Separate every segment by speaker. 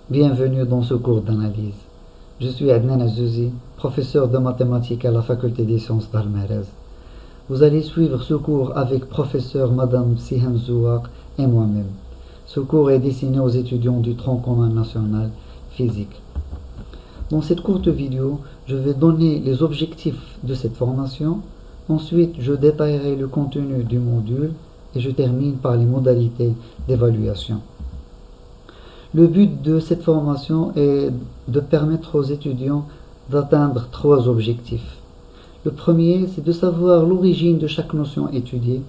Speaker 1: Bienvenue dans ce cours d'analyse. Je suis Adnan Azzouzi, professeur de mathématiques à la faculté des sciences d'Al-Marez. Vous allez suivre ce cours avec professeur Madame Siham Zouak et moi-même. Ce cours est destiné aux étudiants du tronc commun national physique. Dans cette courte vidéo, je vais donner les objectifs de cette formation. Ensuite, je détaillerai le contenu du module et je termine par les modalités d'évaluation. Le but de cette formation est de permettre aux étudiants d'atteindre 3 objectifs. Le premier, c'est de savoir l'origine de chaque notion étudiée.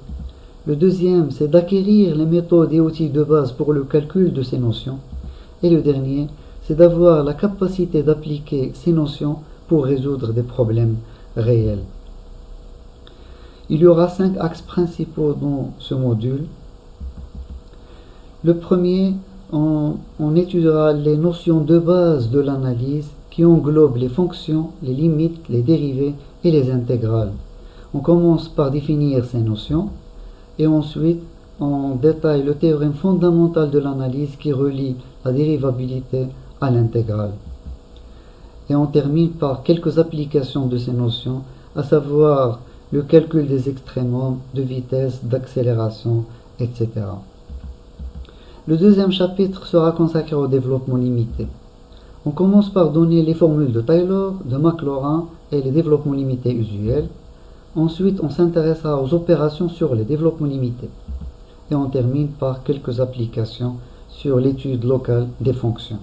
Speaker 1: Le deuxième, c'est d'acquérir les méthodes et outils de base pour le calcul de ces notions. Et le dernier, c'est d'avoir la capacité d'appliquer ces notions pour résoudre des problèmes réels. Il y aura 5 axes principaux dans ce module. Le premier, on étudiera les notions de base de l'analyse qui englobent les fonctions, les limites, les dérivées et les intégrales. On commence par définir ces notions et ensuite on détaille le théorème fondamental de l'analyse qui relie la dérivabilité à l'intégrale. Et on termine par quelques applications de ces notions, à savoir le calcul des extrémums, de vitesse, d'accélération, etc. Le deuxième chapitre sera consacré au développement limité. On commence par donner les formules de Taylor, de Maclaurin et les développements limités usuels. Ensuite, on s'intéressera aux opérations sur les développements limités. Et on termine par quelques applications sur l'étude locale des fonctions.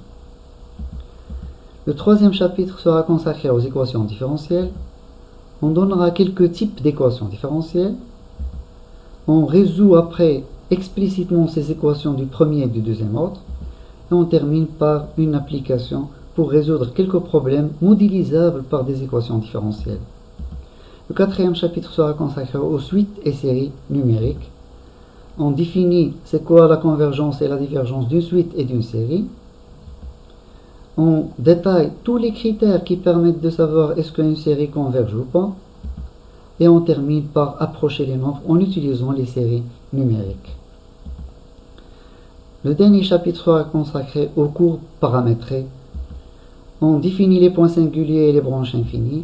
Speaker 1: Le troisième chapitre sera consacré aux équations différentielles. On donnera quelques types d'équations différentielles. On résout après explicitement ces équations du premier et du deuxième ordre. Et on termine par une application pour résoudre quelques problèmes modélisables par des équations différentielles. Le quatrième chapitre sera consacré aux suites et séries numériques. On définit c'est quoi la convergence et la divergence d'une suite et d'une série. On détaille tous les critères qui permettent de savoir est-ce qu'une série converge ou pas. Et on termine par approcher les nombres en utilisant les séries numériques. Le dernier chapitre sera consacré aux courbes paramétrées. On définit les points singuliers et les branches infinies.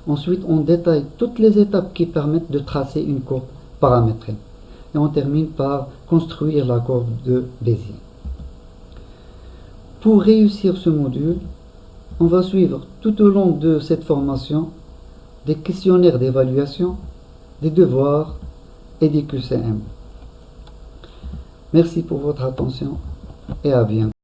Speaker 1: Ensuite, on détaille toutes les étapes qui permettent de tracer une courbe paramétrée. Et on termine par construire la courbe de Bézier. Pour réussir ce module, on va suivre tout au long de cette formation des questionnaires d'évaluation, des devoirs et des QCM. Merci pour votre attention et à bientôt.